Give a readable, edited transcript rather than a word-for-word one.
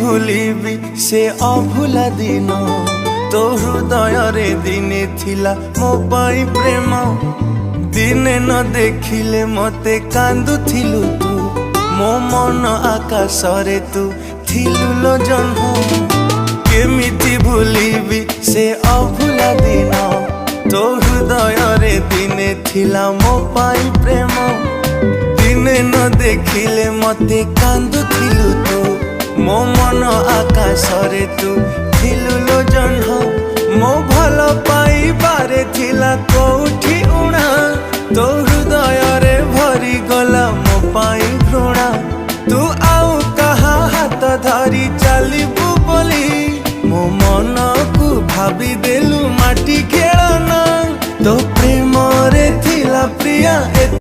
भूलिबी से अभुला दिन तो हृदय रे दिने थिला मो पाई प्रेम दिने न देखिले मते कांदुथिलु तू मो मन आकाश रे तू थिलु लो जन्म केमिति भूलिबी से अभुला दिन तो हृदय रे दिने थिला मो पाई प्रेम दिने न देखिले मते कांदुथिलु तू मो मन आकाश रे तू थिलु लो जन्म मो भल पाई बारे थिला कोठी उणा तो हृदय रे भरी गला मो पाई घृणा तू आउ कहा हाथ धरी चलिबु बोली मो मन को भाभी देलु माटी खेलना तो प्रेम रे थिला प्रिया